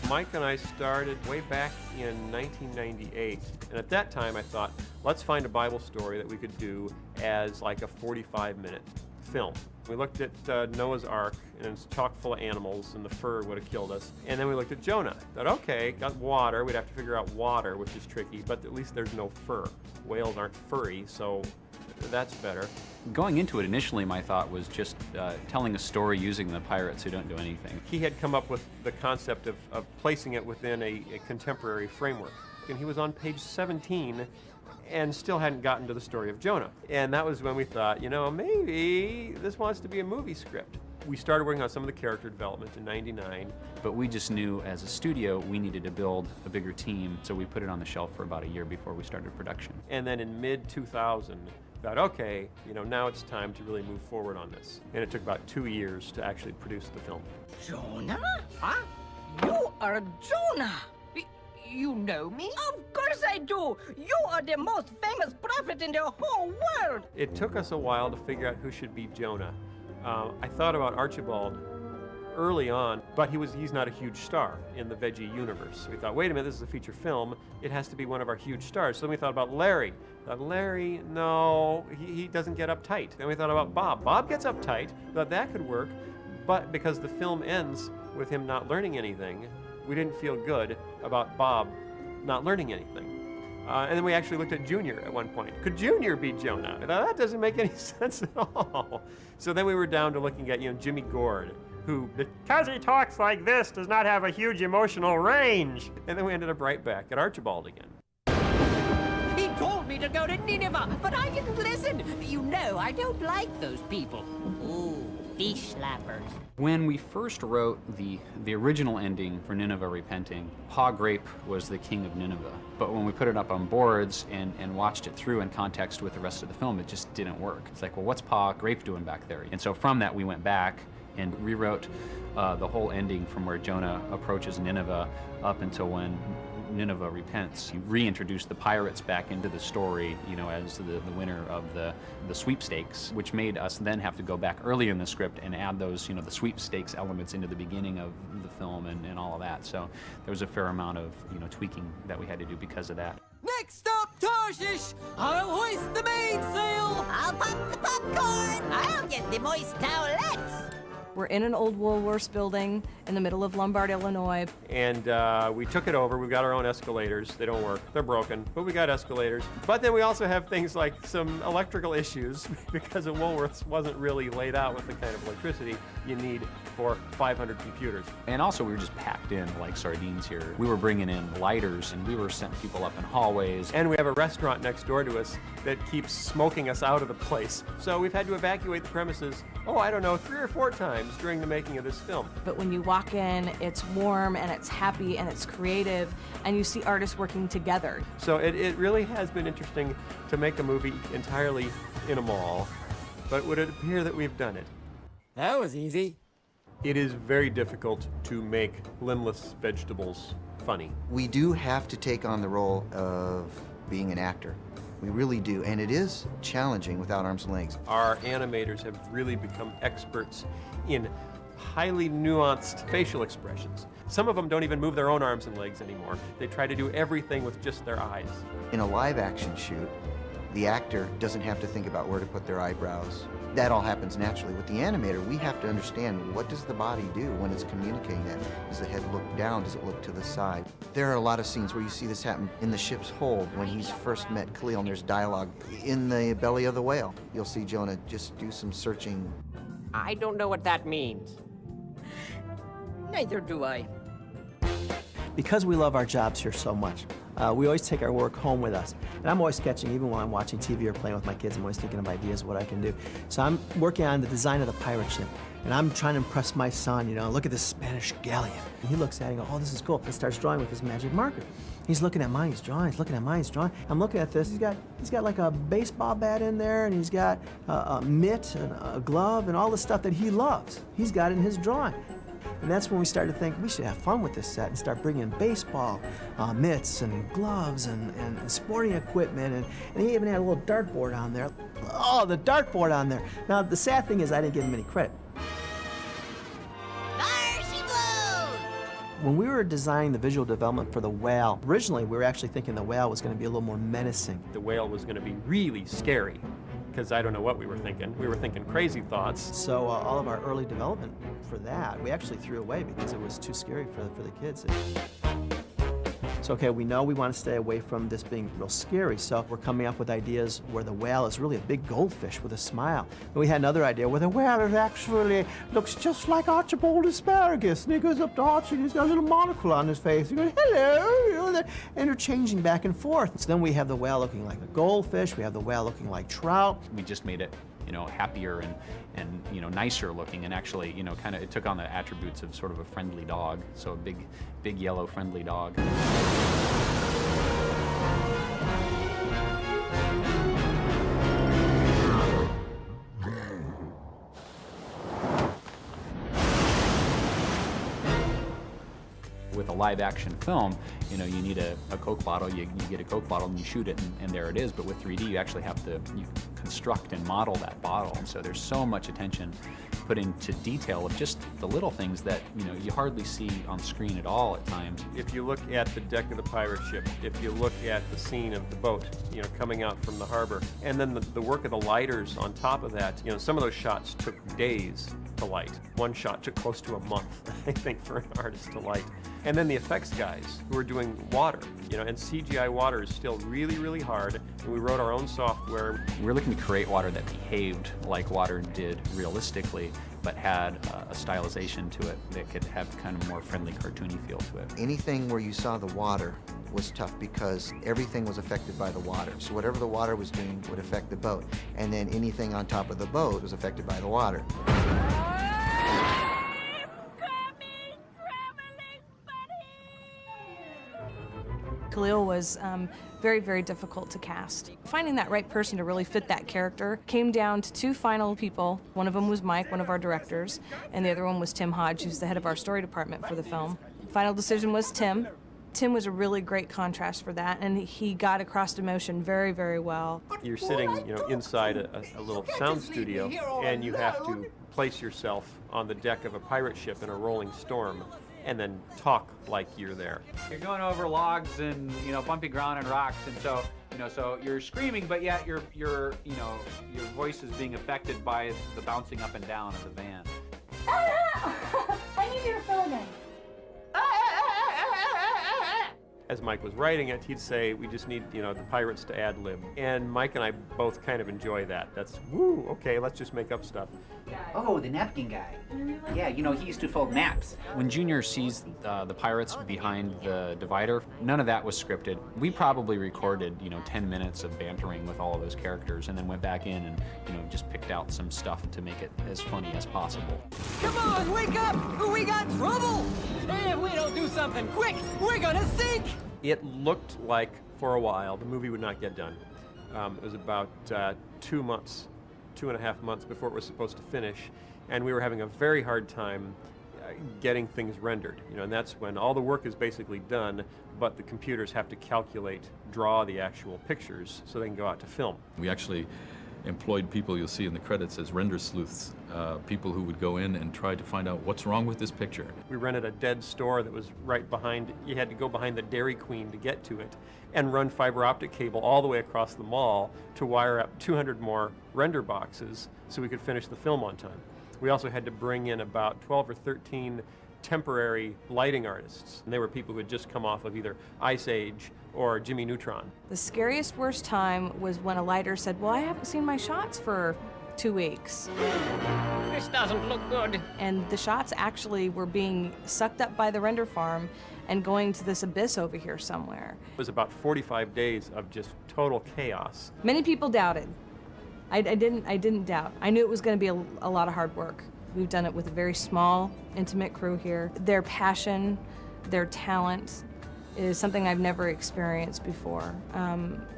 Mike and I started way back in 1998, and at that time I thought, let's find a Bible story that we could do as like a 45-minute film. We looked at Noah's Ark, and it's chock full of animals, and the fur would have killed us. And then we looked at Jonah. Thought, okay, got water. We'd have to figure out water, which is tricky, but at least there's no fur. Whales aren't furry, so that's better. Going into it, initially my thought was just telling a story using the pirates who don't do anything. He had come up with the concept of placing it within a contemporary framework. And he was on page 17 and still hadn't gotten to the story of Jonah. And that was when we thought, you know, maybe this wants to be a movie script. We started working on some of the character development in '99. But we just knew as a studio we needed to build a bigger team, so we put it on the shelf for about a year before we started production. And then in mid-2000, thought, okay, you know, now it's time to really move forward on this. And it took about 2 years to actually produce the film. Jonah? Huh? You are Jonah! You know me? Of course I do! You are the most famous prophet in the whole world! It took us a while to figure out who should be Jonah. I thought about Archibald early on, but he's not a huge star in the Veggie universe. We thought, wait a minute, this is a feature film. It has to be one of our huge stars. So then we thought about Larry. Thought, Larry, no, he doesn't get uptight. Then we thought about Bob. Bob gets uptight. Thought that could work, but because the film ends with him not learning anything, we didn't feel good about Bob not learning anything. And then we actually looked at Junior at one point. Could Junior be Jonah? I thought, that doesn't make any sense at all. So then we were down to looking at, Jimmy Gord, who, because he talks like this, does not have a huge emotional range. And then we ended up right back at Archibald again. He told me to go to Nineveh, but I didn't listen. You know, I don't like those people. Ooh, fish slappers. When we first wrote the original ending for Nineveh Repenting, Pa Grape was the king of Nineveh. But when we put it up on boards and watched it through in context with the rest of the film, it just didn't work. It's like, well, what's Pa Grape doing back there? And so from that, we went back and rewrote the whole ending from where Jonah approaches Nineveh up until when Nineveh repents. He reintroduced the pirates back into the story, as the winner of the sweepstakes, which made us then have to go back early in the script and add those, the sweepstakes elements into the beginning of the film and all of that. So there was a fair amount of, tweaking that we had to do because of that. Next up, Tarshish! I'll hoist the mainsail! I'll pop the popcorn! I'll get the moist towelettes! We're in an old Woolworths building in the middle of Lombard, Illinois. And we took it over. We've got our own escalators. They don't work. They're broken, but we got escalators. But then we also have things like some electrical issues because a Woolworths wasn't really laid out with the kind of electricity you need for 500 computers. And also we were just packed in like sardines here. We were bringing in lighters and we were sending people up in hallways. And we have a restaurant next door to us that keeps smoking us out of the place. So we've had to evacuate the premises, 3 or 4 times during the making of this film. But when you walk in, it's warm and it's happy and it's creative and you see artists working together. So it really has been interesting to make a movie entirely in a mall, but would it appear that we've done it? That was easy. It is very difficult to make limbless vegetables funny. We do have to take on the role of being an actor. We really do, and it is challenging without arms and legs. Our animators have really become experts in highly nuanced facial expressions. Some of them don't even move their own arms and legs anymore. They try to do everything with just their eyes. In a live action shoot, the actor doesn't have to think about where to put their eyebrows. That all happens naturally. With the animator, we have to understand, what does the body do when it's communicating that? Does the head look down? Does it look to the side? There are a lot of scenes where you see this happen in the ship's hold when he's first met Khalil, and there's dialogue in the belly of the whale. You'll see Jonah just do some searching. I don't know what that means. Neither do I. Because we love our jobs here so much, we always take our work home with us. And I'm always sketching, even when I'm watching TV or playing with my kids, I'm always thinking of ideas of what I can do. So I'm working on the design of the pirate ship. And I'm trying to impress my son, look at this Spanish galleon. And he looks at it and goes, oh, this is cool. And starts drawing with his magic marker. He's looking at mine, he's drawing, he's looking at mine, he's drawing. I'm looking at this, he's got like a baseball bat in there, and he's got a mitt and a glove and all the stuff that he loves. He's got it in his drawing. And that's when we started to think we should have fun with this set and start bringing baseball mitts and gloves and sporting equipment. And he even had a little dartboard on there. Oh, the dartboard on there. Now, the sad thing is I didn't give him any credit. When we were designing the visual development for the whale, originally we were actually thinking the whale was going to be a little more menacing. The whale was going to be really scary, because I don't know what we were thinking. We were thinking crazy thoughts. So all of our early development for that, we actually threw away because it was too scary for the kids. So, okay, we know we want to stay away from this being real scary, so we're coming up with ideas where the whale is really a big goldfish with a smile. And we had another idea where the whale is actually looks just like Archibald Asparagus, and he goes up to Archie and he's got a little monocle on his face. He goes, hello, you know, they're interchanging back and forth. So then we have the whale looking like a goldfish, we have the whale looking like trout. We just made it, you know, happier and you know, nicer looking, and actually, you know, kind of it took on the attributes of sort of a friendly dog. So a big yellow friendly dog. With a live action film, you know, you need a Coke bottle, you get a Coke bottle and you shoot it and there it is. But with 3D, you actually have to you construct and model that bottle. And so there's so much attention put into detail of just the little things that, you know, you hardly see on screen at all at times. If you look at the deck of the pirate ship, if you look at the scene of the boat, you know, coming out from the harbor, and then the work of the lighters on top of that, you know, some of those shots took days to light. One shot took close to a month, I think, for an artist to light. And then the effects guys who were doing water, you know, and CGI water is still really, really hard. And we wrote our own software. We were looking to create water that behaved like water did realistically, but had a stylization to it that could have kind of more friendly, cartoony feel to it. Anything where you saw the water was tough because everything was affected by the water. So whatever the water was doing would affect the boat. And then anything on top of the boat was affected by the water. Khalil was very, very difficult to cast. Finding that right person to really fit that character came down to two final people. One of them was Mike, one of our directors, and the other one was Tim Hodge, who's the head of our story department for the film. Final decision was Tim. Tim was a really great contrast for that, and he got across emotion very, very well. You're sitting, you know, inside a little sound studio, and you have to place yourself on the deck of a pirate ship in a rolling storm, and then talk like you're there. You're going over logs and, you know, bumpy ground and rocks, and so, you know, so you're screaming, but yet your you know, your voice is being affected by the bouncing up and down of the van. I need your phone in. As Mike was writing it, he'd say, we just need, you know, the pirates to ad-lib. And Mike and I both kind of enjoy that. That's, woo, okay, let's just make up stuff. Oh, the napkin guy. Yeah, you know, he used to fold maps. When Junior sees the pirates behind the divider, none of that was scripted. We probably recorded, you know, 10 minutes of bantering with all of those characters and then went back in and, you know, just picked out some stuff to make it as funny as possible. Come on, wake up! We got trouble! If we don't do something quick, we're gonna sink! It looked like, for a while, the movie would not get done. It was about 2 months, 2.5 months before it was supposed to finish, and we were having a very hard time getting things rendered. You know, and that's when all the work is basically done, but the computers have to calculate, draw the actual pictures so they can go out to film. We actually employed people you'll see in the credits as render sleuths, people who would go in and try to find out what's wrong with this picture. We rented a dead store that was right behind, you had to go behind the Dairy Queen to get to it, and run fiber optic cable all the way across the mall to wire up 200 more render boxes so we could finish the film on time. We also had to bring in about 12 or 13 temporary lighting artists, and they were people who had just come off of either Ice Age or Jimmy Neutron. The scariest, worst time was when a lighter said, well, I haven't seen my shots for 2 weeks. This doesn't look good. And the shots actually were being sucked up by the render farm and going to this abyss over here somewhere. It was about 45 days of just total chaos. Many people doubted. I didn't doubt. I knew it was going to be a lot of hard work. We've done it with a very small, intimate crew here. Their passion, their talent is something I've never experienced before.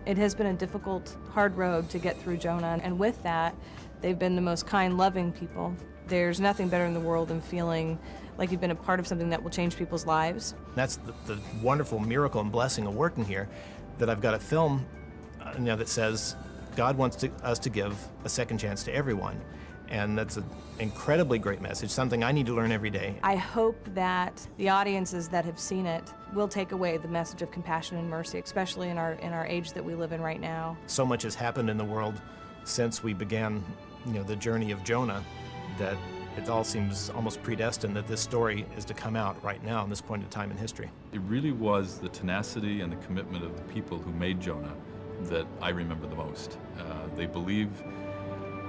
It has been a difficult, hard road to get through Jonah, and with that, they've been the most kind, loving people. There's nothing better in the world than feeling like you've been a part of something that will change people's lives. That's the wonderful miracle and blessing of working here, that I've got a film that says God wants us to give a second chance to everyone. And that's an incredibly great message, something I need to learn every day. I hope that the audiences that have seen it will take away the message of compassion and mercy, especially in our age that we live in right now. So much has happened in the world since we began, the journey of Jonah, that it all seems almost predestined that this story is to come out right now in this point in time in history. It really was the tenacity and the commitment of the people who made Jonah that I remember the most. They believe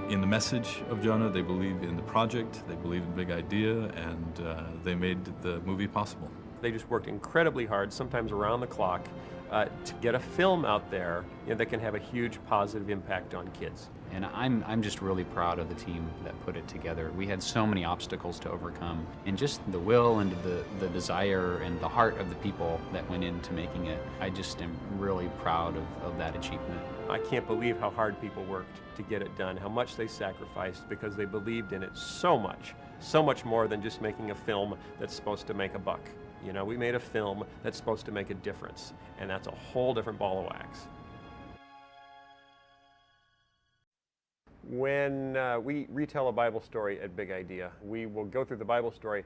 in the message of Jonah, they believe in the project, they believe in the big idea, and they made the movie possible. They just worked incredibly hard, sometimes around the clock, to get a film out there that can have a huge positive impact on kids. And I'm just really proud of the team that put it together. We had so many obstacles to overcome, and just the will and the desire and the heart of the people that went into making it. I just am really proud of that achievement. I can't believe how hard people worked to get it done, how much they sacrificed because they believed in it so much more than just making a film that's supposed to make a buck. We made a film that's supposed to make a difference, and that's a whole different ball of wax. When we retell a Bible story at Big Idea, we will go through the Bible story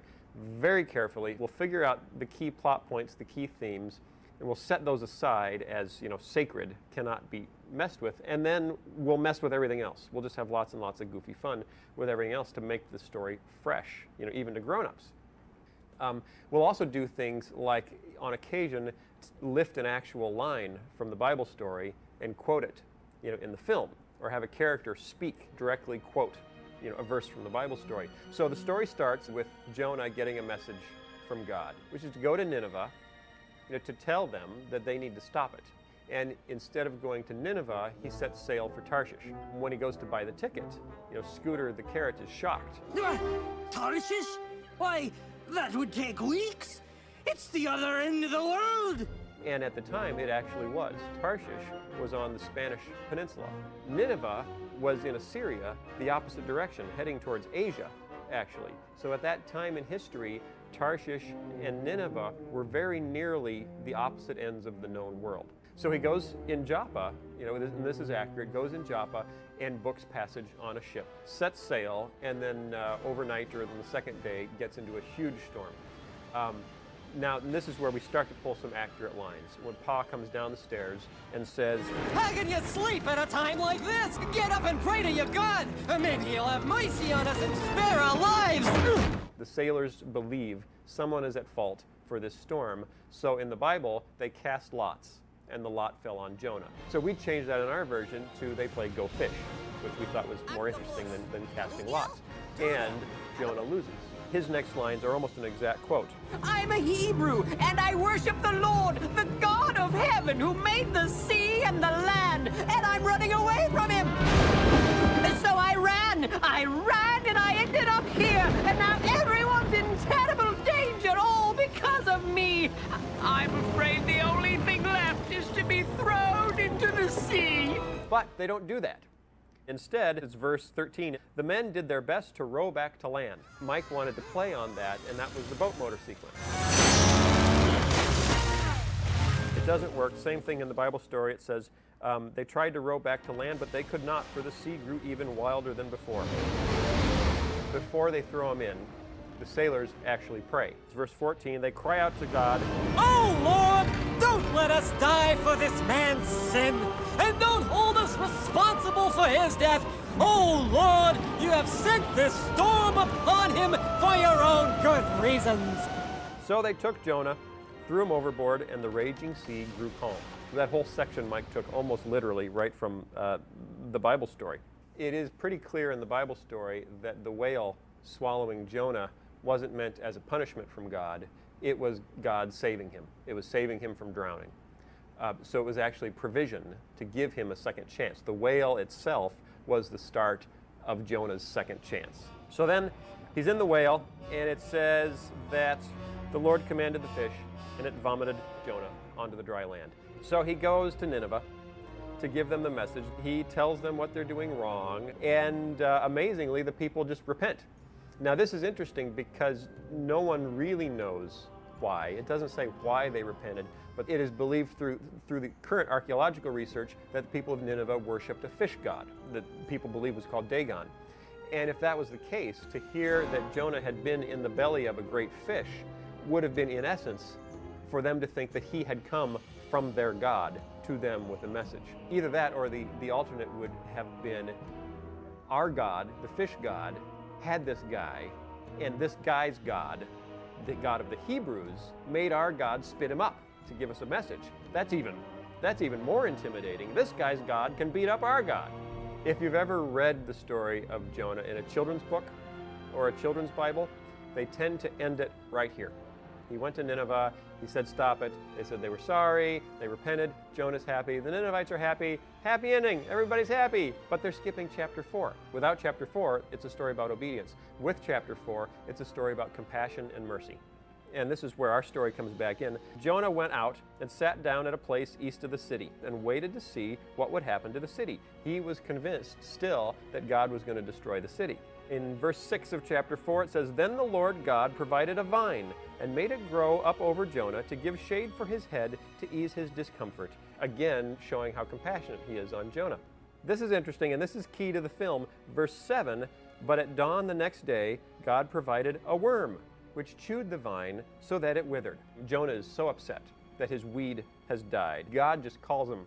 very carefully. We'll figure out the key plot points, the key themes, and we'll set those aside as, sacred, cannot be messed with, and then we'll mess with everything else. We'll just have lots and lots of goofy fun with everything else to make the story fresh, even to grown-ups. We'll also do things like, on occasion, lift an actual line from the Bible story and quote it, in the film, or have a character directly quote, a verse from the Bible story. So the story starts with Jonah getting a message from God, which is to go to Nineveh, to tell them that they need to stop it. And instead of going to Nineveh, he sets sail for Tarshish. When he goes to buy the ticket, Scooter the carrot is shocked. Tarshish? Why, that would take weeks. It's the other end of the world. And at the time, it actually was. Tarshish was on the Spanish peninsula. Nineveh was in Assyria, the opposite direction, heading towards Asia, actually. So at that time in history, Tarshish and Nineveh were very nearly the opposite ends of the known world. So he goes in Joppa, and this is accurate, goes in Joppa and books passage on a ship, sets sail, and then overnight or the second day gets into a huge storm. Now, this is where we start to pull some accurate lines. When Pa comes down the stairs and says, "How can you sleep at a time like this? Get up and pray to your God, and maybe he'll have mercy on us and spare our lives." The sailors believe someone is at fault for this storm, so in the Bible, they cast lots, and the lot fell on Jonah. So we changed that in our version to they play Go Fish, which we thought was more interesting than casting lots. And Jonah loses. His next lines are almost an exact quote. "I'm a Hebrew, and I worship the Lord, the God of heaven, who made the sea and the land, and I'm running away from him." So I ran, and I ended up here, and now everyone's in terrible danger, all because of me. I'm afraid the only thing left is to be thrown into the sea. But they don't do that. Instead, it's verse 13. The men did their best to row back to land. Mike wanted to play on that, and that was the boat motor sequence. It doesn't work. Same thing in the Bible story. It says they tried to row back to land, but they could not, for the sea grew even wilder than before. Before they throw them in, the sailors actually pray. It's verse 14. They cry out to God, "Oh, Lord, don't let us die for this man's sin, and don't hold us responsible for his death. Oh, Lord, you have sent this storm upon him for your own good reasons." So they took Jonah, threw him overboard, and the raging sea grew calm. That whole section Mike took almost literally right from the Bible story. It is pretty clear in the Bible story that the whale swallowing Jonah wasn't meant as a punishment from God. It was God saving him. It was saving him from drowning. So it was actually provision to give him a second chance. The whale itself was the start of Jonah's second chance. So then he's in the whale, and it says that the Lord commanded the fish, and it vomited Jonah onto the dry land. So he goes to Nineveh to give them the message. He tells them what they're doing wrong, and amazingly, the people just repent. Now this is interesting because no one really knows why. It doesn't say why they repented, but it is believed through the current archaeological research that the people of Nineveh worshipped a fish god that people believe was called Dagon. And if that was the case, to hear that Jonah had been in the belly of a great fish would have been, in essence, for them to think that he had come from their God to them with a message. Either that or the alternate would have been our God, the fish God, had this guy, and this guy's God, the God of the Hebrews, made our God spit him up to give us a message. That's even more intimidating. This guy's God can beat up our God. If you've ever read the story of Jonah in a children's book or a children's Bible, they tend to end it right here. He went to Nineveh, he said stop it, they said they were sorry, they repented, Jonah's happy, the Ninevites are happy, happy ending, everybody's happy, but they're skipping chapter 4. Without chapter 4, it's a story about obedience. With chapter 4, it's a story about compassion and mercy. And this is where our story comes back in. Jonah went out and sat down at a place east of the city and waited to see what would happen to the city. He was convinced still that God was going to destroy the city. In verse 6 of chapter 4, it says, "Then the Lord God provided a vine and made it grow up over Jonah to give shade for his head to ease his discomfort." Again, showing how compassionate he is on Jonah. This is interesting, and this is key to the film. Verse 7, "But at dawn the next day, God provided a worm, which chewed the vine so that it withered." Jonah is so upset that his weed has died. God just calls him,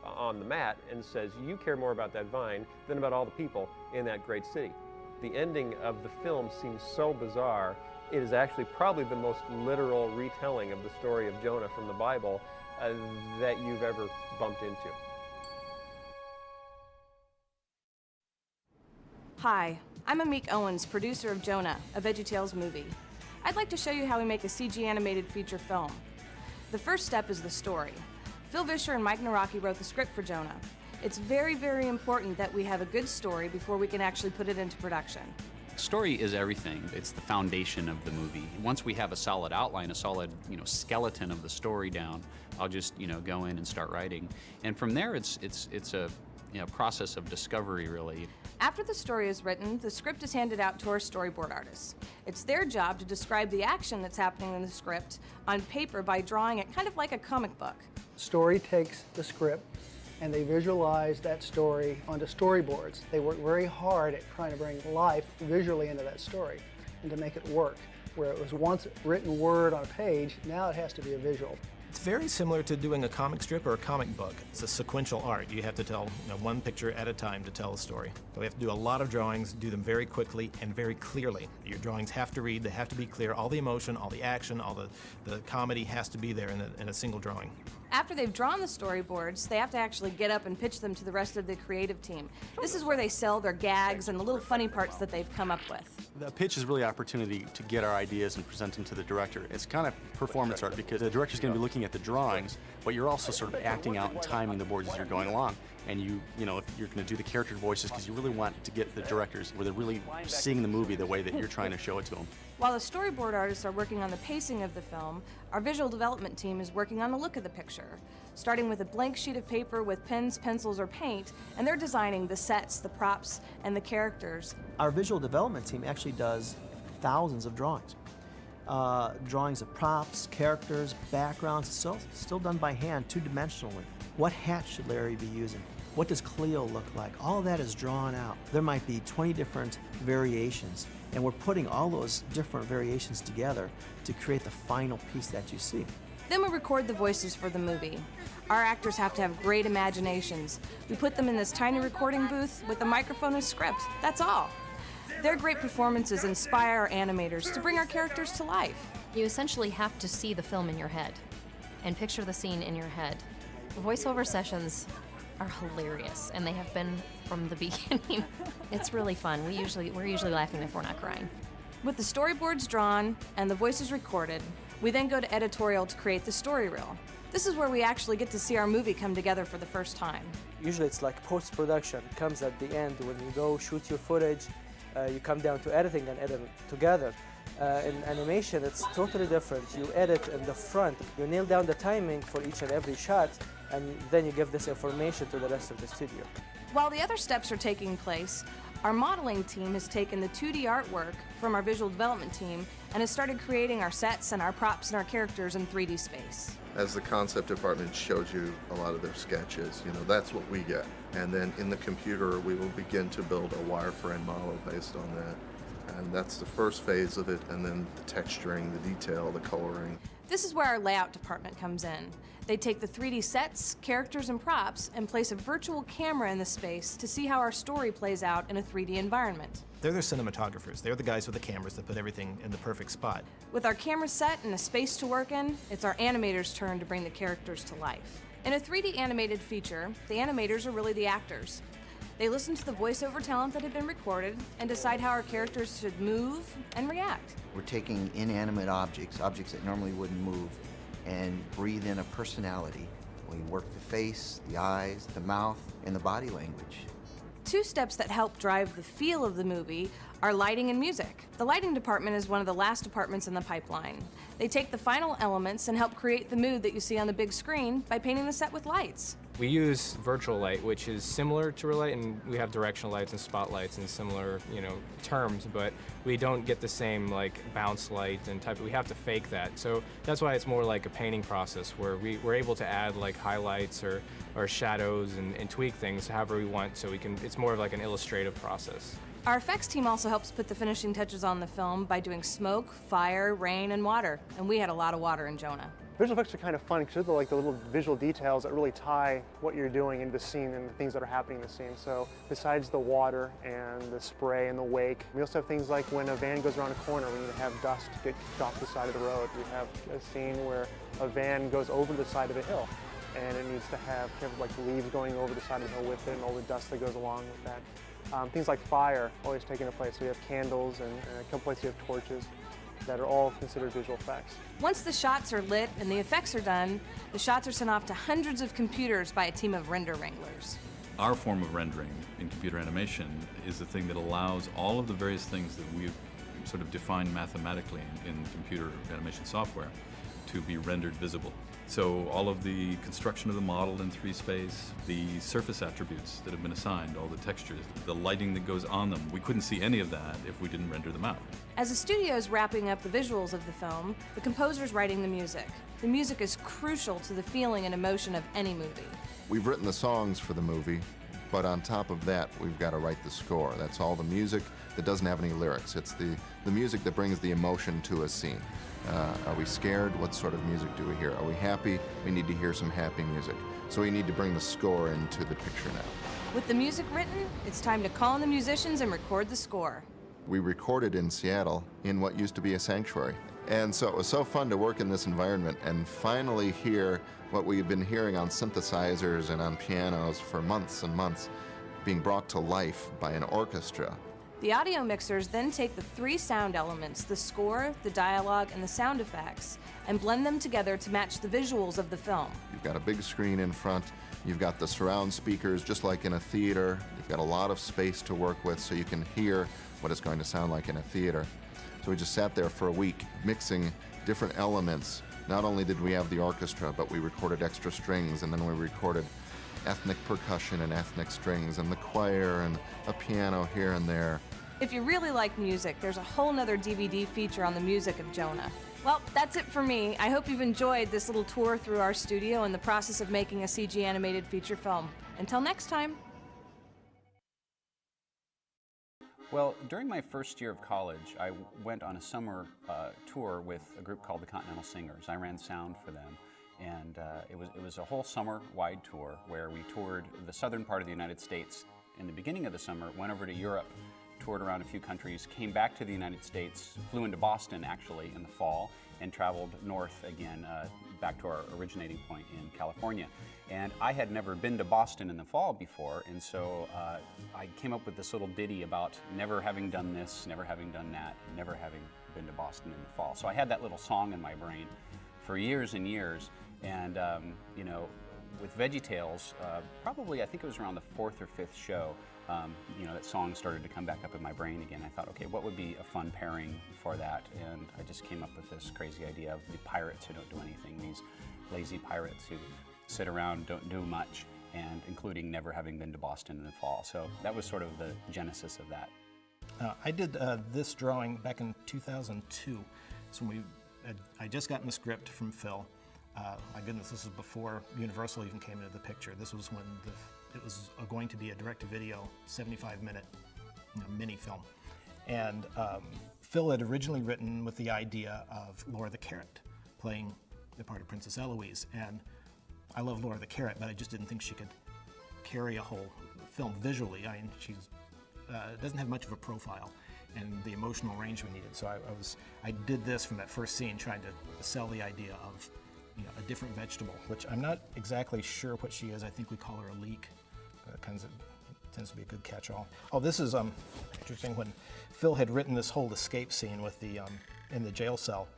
on the mat and says, "You care more about that vine than about all the people in that great city." The ending of the film seems so bizarre. It is actually probably the most literal retelling of the story of Jonah from the Bible that you've ever bumped into. Hi, I'm Amik Owens, producer of Jonah, a VeggieTales movie. I'd like to show you how we make a CG animated feature film. The first step is the story. Phil Vischer and Mike Naraki wrote the script for Jonah. It's very, very important that we have a good story before we can actually put it into production. Story is everything. It's the foundation of the movie. Once we have a solid outline, a solid, skeleton of the story down, I'll just, go in and start writing. And from there, it's a process of discovery, really. After the story is written, the script is handed out to our storyboard artists. It's their job to describe the action that's happening in the script on paper by drawing it kind of like a comic book. Story takes the script and they visualize that story onto storyboards. They work very hard at trying to bring life visually into that story and to make it work. Where it was once written word on a page, now it has to be a visual. It's very similar to doing a comic strip or a comic book. It's a sequential art. You have to tell one picture at a time to tell a story. So we have to do a lot of drawings, do them very quickly and very clearly. Your drawings have to read, they have to be clear. All the emotion, all the action, all the comedy has to be there in a single drawing. After they've drawn the storyboards, they have to actually get up and pitch them to the rest of the creative team. This is where they sell their gags and the little funny parts that they've come up with. The pitch is really an opportunity to get our ideas and present them to the director. It's kind of performance art because the director's going to be looking at the drawings, but you're also sort of acting out and timing the boards as you're going along. And if you're going to do the character voices, because you really want to get the directors where they're really seeing the movie the way that you're trying to show it to them. While the storyboard artists are working on the pacing of the film, our visual development team is working on the look of the picture, starting with a blank sheet of paper with pens, pencils, or paint, and they're designing the sets, the props, and the characters. Our visual development team actually does thousands of drawings. Drawings of props, characters, backgrounds, still done by hand, two-dimensionally. What hat should Larry be using? What does Cleo look like? All of that is drawn out. There might be 20 different variations, and we're putting all those different variations together to create the final piece that you see. Then we record the voices for the movie. Our actors have to have great imaginations. We put them in this tiny recording booth with a microphone and script. That's all. Their great performances inspire our animators to bring our characters to life. You essentially have to see the film in your head and picture the scene in your head. Voiceover sessions are hilarious, and they have been from the beginning. It's really fun. We're usually laughing if we're not crying. With the storyboards drawn and the voices recorded, we then go to editorial to create the story reel. This is where we actually get to see our movie come together for the first time. Usually it's like post-production. It comes at the end when you go shoot your footage. You come down to editing and edit together. In animation, it's totally different. You edit in the front. You nail down the timing for each and every shot, and then you give this information to the rest of the studio. While the other steps are taking place, Our modeling team has taken the 2D artwork from our visual development team and has started creating our sets and our props and our characters in 3D space. As the concept department shows you a lot of their sketches, that's what we get. And then in the computer, we will begin to build a wireframe model based on that. And that's the first phase of it, and then the texturing, the detail, the coloring. This is where our layout department comes in. They take the 3D sets, characters, and props and place a virtual camera in the space to see how our story plays out in a 3D environment. They're the cinematographers. They're the guys with the cameras that put everything in the perfect spot. With our camera set and a space to work in, it's our animators' turn to bring the characters to life. In a 3D animated feature, the animators are really the actors. They listen to the voiceover talent that had been recorded and decide how our characters should move and react. We're taking inanimate objects that normally wouldn't move, and breathe in a personality. We work the face, the eyes, the mouth, and the body language. Two steps that help drive the feel of the movie are lighting and music. The lighting department is one of the last departments in the pipeline. They take the final elements and help create the mood that you see on the big screen by painting the set with lights. We use virtual light, which is similar to real light, and we have directional lights and spotlights and similar, terms, but we don't get the same bounce light and type. We have to fake that. So that's why it's more like a painting process where we're able to add highlights or shadows and tweak things however we want. So it's more of an illustrative process. Our effects team also helps put the finishing touches on the film by doing smoke, fire, rain, and water. And we had a lot of water in Jonah. Visual effects are kind of fun because they're the little visual details that really tie what you're doing into the scene and the things that are happening in the scene. So besides the water and the spray and the wake, we also have things like when a van goes around a corner, we need to have dust get kicked off the side of the road. We have a scene where a van goes over the side of a hill, and it needs to have leaves going over the side of the hill with it and all the dust that goes along with that. Things like fire always taking place. So we have candles and a couple places we have torches that are all considered visual effects. Once the shots are lit and the effects are done, the shots are sent off to hundreds of computers by a team of render wranglers. Our form of rendering in computer animation is the thing that allows all of the various things that we've sort of defined mathematically in computer animation software to be rendered visible. So all of the construction of the model in 3 space, the surface attributes that have been assigned, all the textures, the lighting that goes on them, we couldn't see any of that if we didn't render them out. As the studio is wrapping up the visuals of the film, the composer's writing the music. The music is crucial to the feeling and emotion of any movie. We've written the songs for the movie, but on top of that, we've got to write the score. That's all the music that doesn't have any lyrics. It's the music that brings the emotion to a scene. Are we scared? What sort of music do we hear? Are we happy? We need to hear some happy music. So we need to bring the score into the picture now. With the music written, it's time to call in the musicians and record the score. We recorded in Seattle in what used to be a sanctuary. And so it was so fun to work in this environment and finally hear what we've been hearing on synthesizers and on pianos for months and months being brought to life by an orchestra. The audio mixers then take the 3 sound elements, the score, the dialogue, and the sound effects, and blend them together to match the visuals of the film. You've got a big screen in front, you've got the surround speakers just like in a theater, you've got a lot of space to work with so you can hear what it's going to sound like in a theater. So we just sat there for a week mixing different elements. Not only did we have the orchestra, but we recorded extra strings, and then we recorded ethnic percussion and ethnic strings and the choir and a piano here and there. If you really like music, there's a whole nother DVD feature on the music of Jonah. Well, that's it for me. I hope you've enjoyed this little tour through our studio and the process of making a CG animated feature film. Until next time. Well, during my first year of college, I went on a summer tour with a group called the Continental Singers. I ran sound for them. And it was a whole summer-wide tour where we toured the southern part of the United States in the beginning of the summer, went over to Europe, toured around a few countries, came back to the United States, flew into Boston actually in the fall, and traveled north again back to our originating point in California. And I had never been to Boston in the fall before, and so I came up with this little ditty about never having done this, never having done that, never having been to Boston in the fall. So I had that little song in my brain for years and years. And, with VeggieTales, probably I think it was around the 4th or 5th show, that song started to come back up in my brain again. I thought, okay, what would be a fun pairing for that? And I just came up with this crazy idea of the pirates who don't do anything, these lazy pirates who sit around, don't do much. and including never having been to Boston in the fall. So that was sort of the genesis of that. I did this drawing back in 2002. So when I just gotten the script from Phil. My goodness, this was before Universal even came into the picture. This was when it was going to be a direct-to-video 75-minute mini film. And Phil had originally written with the idea of Laura the Carrot playing the part of Princess Eloise. And I love Laura the Carrot, but I just didn't think she could carry a whole film visually. I mean, she doesn't have much of a profile and the emotional range we needed. So I did this from that first scene, trying to sell the idea of a different vegetable, which I'm not exactly sure what she is. I think we call her a leek. Tends to be a good catch-all. Oh, this is interesting. When Phil had written this whole escape scene with the in the jail cell,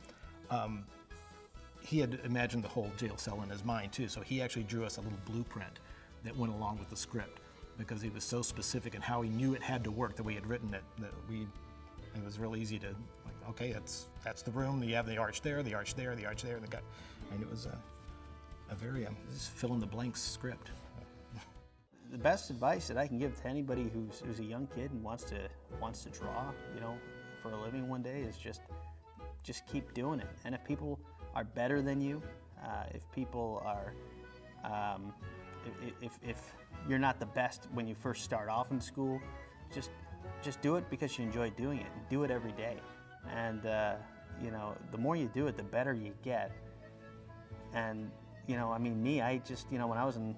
he had imagined the whole jail cell in his mind too. So he actually drew us a little blueprint that went along with the script, because he was so specific in how he knew it had to work, that we had written it, it was real easy to, like, okay, that's the room, you have the arch there, the arch there, the arch there, and the guy. And it was a very just fill-in-the-blanks script. The best advice that I can give to anybody who's a young kid and wants to draw, for a living one day, is just keep doing it. And if people are better than you, if people are, if you're not the best when you first start off in school, just do it because you enjoy doing it. Do it every day, and the more you do it, the better you get. And I mean, me, I just when I was in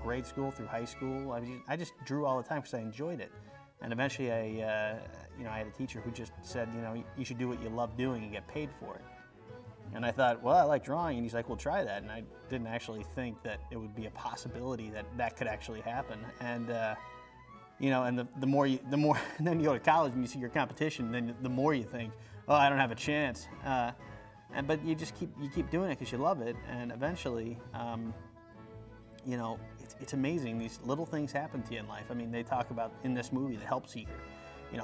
grade school through high school, I just drew all the time because I enjoyed it. And eventually, I had a teacher who just said, you should do what you love doing and get paid for it. And I thought, well, I like drawing, and he's like, well, try that. And I didn't actually think that it would be a possibility that could actually happen. And and the more and then you go to college and you see your competition, then the more you think, oh, I don't have a chance. But you just keep doing it because you love it, and eventually, it's amazing. These little things happen to you in life. I mean, they talk about in this movie, the help seeker,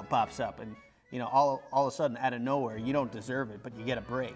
pops up, and all of a sudden, out of nowhere, you don't deserve it, but you get a break.